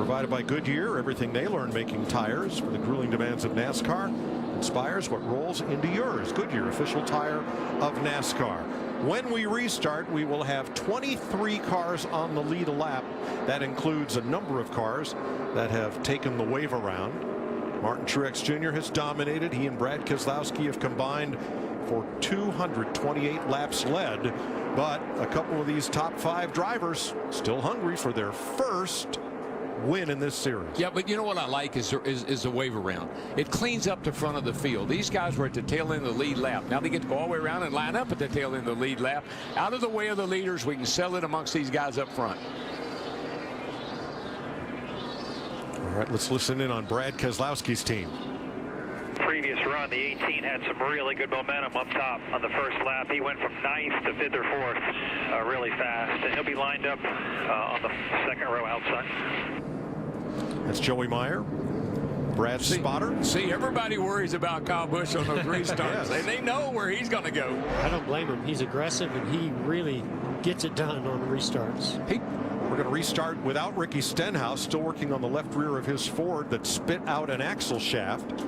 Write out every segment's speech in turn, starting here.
provided by Goodyear. Everything they learn making tires for the grueling demands of NASCAR inspires what rolls into yours. Goodyear, official tire of NASCAR. When we restart, we will have 23 cars on the lead a lap. That includes a number of cars that have taken the wave around. Martin Truex Jr. has dominated. He and Brad Keselowski have combined for 228 laps led. But a couple of these top 5 drivers still hungry for their first win in this series. Yeah, but you know what I like is the wave around. It cleans up the front of the field. These guys were at the tail end of the lead lap. Now they get to go all the way around and line up at the tail end of the lead lap. Out of the way of the leaders, we can sell it amongst these guys up front. All right, let's listen in on Brad Keselowski's team. Previous run, the 18 had some really good momentum up top on the first lap. He went from 9th to 5th or 4th really fast, and he'll be lined up on the second row outside. That's Joey Meyer, Brad's spotter. See, everybody worries about Kyle Busch on those restarts. Yes. They know where he's going to go. I don't blame him. He's aggressive, and he really gets it done on the restarts. We're going to restart without Ricky Stenhouse, still working on the left rear of his Ford that spit out an axle shaft.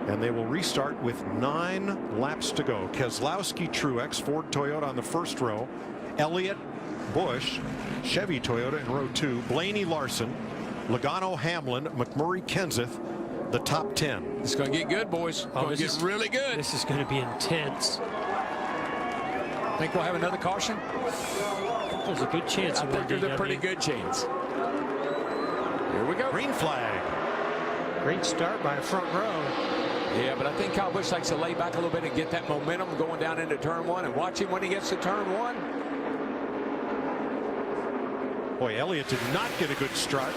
And they will restart with 9 laps to go. Keselowski, Truex, Ford, Toyota on the first row. Elliott, Busch, Chevy, Toyota in row 2. Blaney, Larson, Logano, Hamlin, McMurray, Kenseth, the top 10. It's going to get good, boys. It's going to get really good. This is going to be intense. Think we'll have another caution? There's a good chance. I think there's a pretty good chance. Here we go. Green flag. Great start by a front row. Yeah, but I think Kyle Busch likes to lay back a little bit and get that momentum going down into turn 1, and watch him when he gets to turn 1. Boy, Elliott did not get a good start.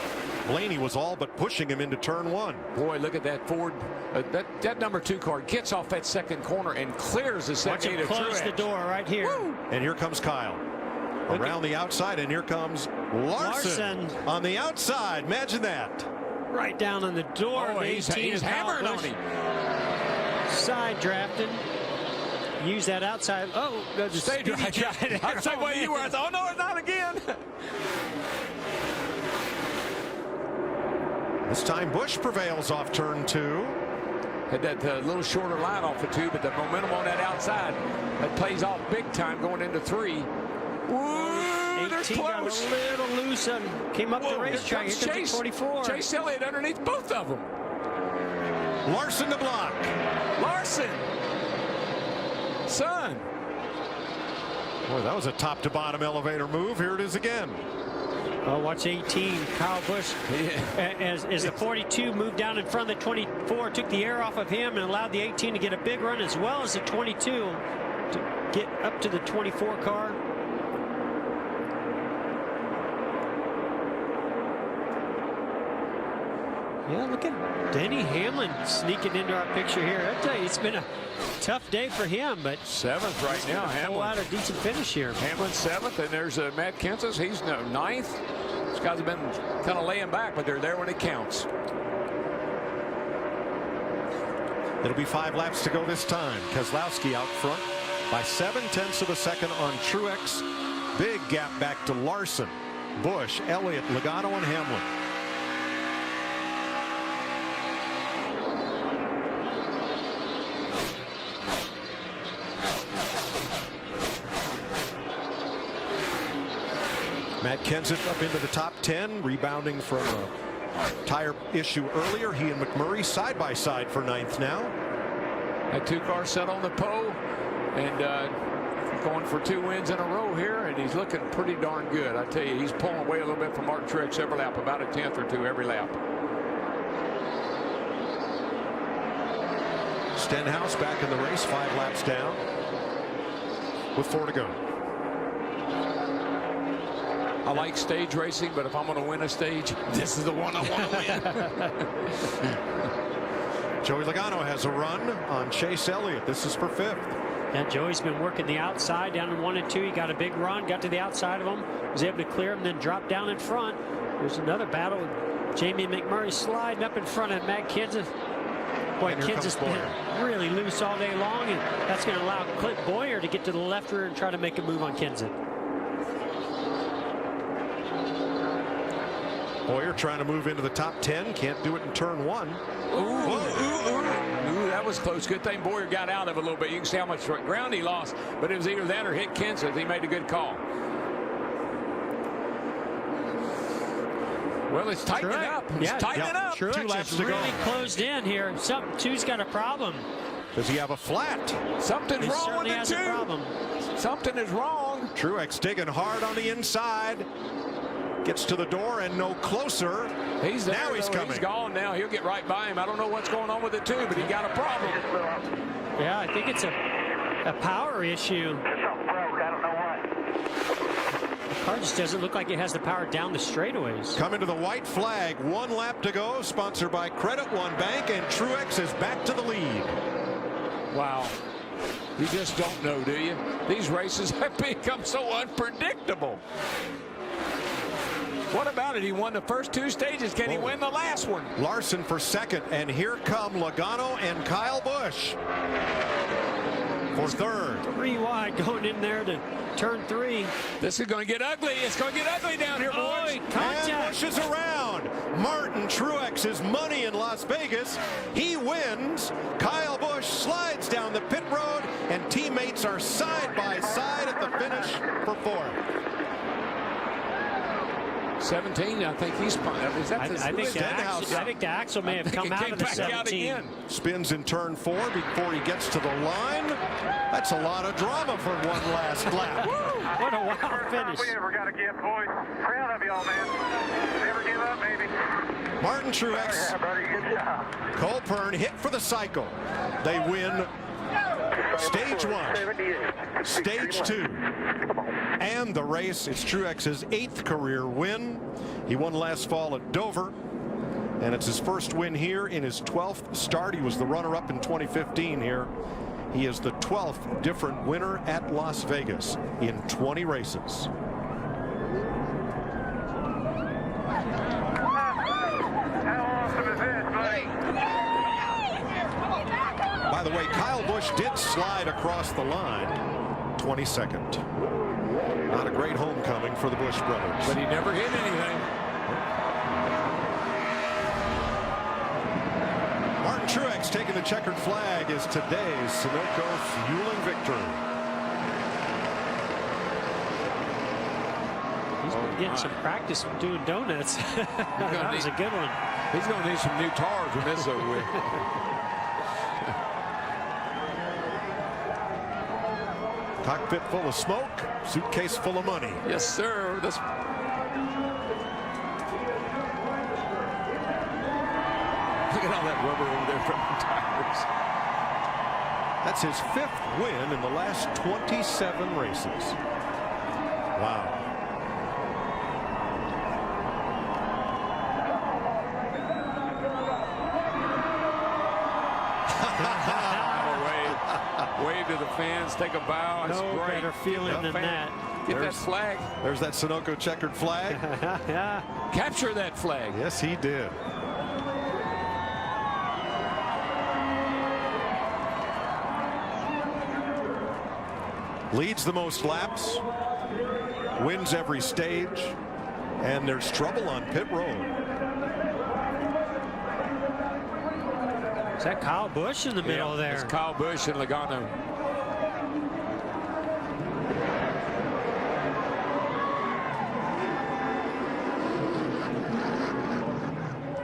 Blaney was all but pushing him into turn 1. Boy, look at that Ford. That number 2 car gets off that second corner and clears the second. Watch him close the door right here. Woo! And here comes Kyle. Around the outside, and here comes Larson on the outside. Imagine that. Right down on the door. Oh, he's hammered on him. Side drafting. Use that outside. Oh, stay right. I'm the way you were. I thought, oh no, not again. This time Busch prevails off turn 2. Had that little shorter line off of 2, but the momentum on that outside that plays off big time going into 3. Woo, 18 got a little loose and came up the racetrack. Here comes 24. Chase Elliott underneath both of them. Larson to block. Larson. Son. Boy, that was a top to bottom elevator move. Here it is again. Oh, watch 18. Kyle Busch, as the 42 moved down in front of the 24, took the air off of him and allowed the 18 to get a big run, as well as the 22 to get up to the 24 car. Yeah, look at Denny Hamlin sneaking into our picture here. I tell you, it's been a tough day for him, but 7th right now. Hamlin out a decent finish here. Hamlin 7th, and there's Matt Kenseth. He's 9th. These guys have been kind of laying back, but they're there when it counts. It'll be 5 laps to go this time. Keselowski out front by 0.7 of a second on Truex. Big gap back to Larson, Busch, Elliott, Logano, and Hamlin. Matt Kenseth up into the top 10, rebounding from a tire issue earlier. He and McMurray side by side for 9th now. That 2 cars set on the pole and going for 2 wins in a row here, and he's looking pretty darn good. I tell you, he's pulling away a little bit from Martin Truex every lap, about a 10th or 2 every lap. Stenhouse back in the race, 5 laps down with 4 to go. I like stage racing, but if I'm going to win a stage, this is the one I want to win. Joey Logano has a run on Chase Elliott. This is for 5th. Yeah, Joey's been working the outside down in 1 and 2. He got a big run, got to the outside of him, was able to clear him, then dropped down in front. There's another battle with Jamie McMurray sliding up in front of Matt Kenseth. Boy, Kenseth's been really loose all day long, and that's going to allow Clint Boyer to get to the left rear and try to make a move on Kenseth. Boyer trying to move into the top 10. Can't do it in turn 1. Ooh, that was close. Good thing Boyer got out of it a little bit. You can see how much ground he lost, but it was either that or hit Kenseth. He made a good call. Well, it's tightening up. It's tightening up. Truex 2 laps is to go. really closed in here. Two's got a problem. Does he have a flat? Something's He wrong certainly with has the a two. problem. Something is wrong. Truex digging hard on the inside. Gets to the door and no closer. He's there. Now he's coming. He's gone now. He'll get right by him. I don't know what's going on with the two, but he got a problem. Yeah, I think it's a power issue. Something broke. I don't know what. The car just doesn't look like it has the power down the straightaways. Coming to the white flag. 1 lap to go. Sponsored by Credit One Bank. And Truex is back to the lead. Wow. You just don't know, do you? These races have become so unpredictable. What about it? He won the first 2 stages. Can he win the last one? Larson for second. And here come Logano and Kyle Busch for third. 3 wide going in there to turn 3. This is going to get ugly. It's going to get ugly down here, boys. And Contact. Busch is around. Martin Truex is money in Las Vegas. He wins. Kyle Busch slides down the pit road, and teammates are side by side at the finish for 4th. 17, I think he's fine. Is that I think the axle may have come out of the 17. Spins in turn 4 before he gets to the line. That's a lot of drama for one last lap. What a wild finish. We ever got to get, boys. Proud of y'all, man. Never give up, baby. Martin Truex, Yeah, buddy. Good job. Colpern hit for the cycle. They win stage 1, 78. stage 2, and the race. It's Truex's 8th career win. He won last fall at Dover, and it's his first win here in his 12th start. He was the runner-up in 2015 here. He is the 12th different winner at Las Vegas in 20 races. How awesome is this, buddy? By the way, Kyle Busch did slide across the line 22nd. Not a great homecoming for the Busch brothers. But he never hit anything. Martin Truex taking the checkered flag is today's Sunoco fueling victory. He's been getting some practice doing donuts. That was a good one. He's going to need some new tires when this is over with. Cockpit full of smoke, suitcase full of money. Yes, sir. This... Look at all that rubber over there from the tires. That's his 5th win in the last 27 races. Wow. Wave to the fans, take a bow. It's No great. better feeling than that. Get that flag. There's that Sunoco checkered flag. Yeah. Capture that flag. Yes, he did. Leads the most laps, wins every stage, and there's trouble on pit road. Is that Kyle Busch in the middle there? It's Kyle Busch and Logano.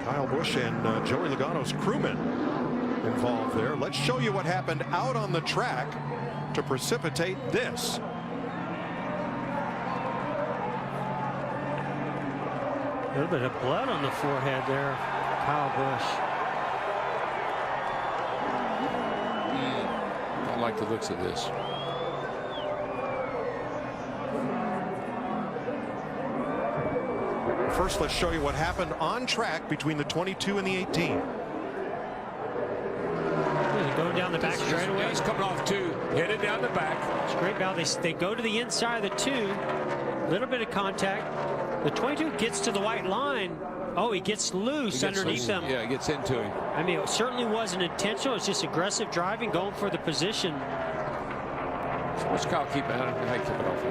Kyle Busch and Joey Logano's crewmen involved there. Let's show you what happened out on the track to precipitate this. A little bit of blood on the forehead there, Kyle Busch. I don't like the looks of this. First, let's show you what happened on track between the 22 and the 18. Going down the back straightaway. He's coming off 2, headed down the back. Straight bow. They go to the inside of the 2. A little bit of contact. The 22 gets to the white line. Oh, he gets loose underneath them. Yeah, he gets into him. I mean, it certainly wasn't intentional. It's just aggressive driving, going for the position. What's Kyle keep out? How keep it off?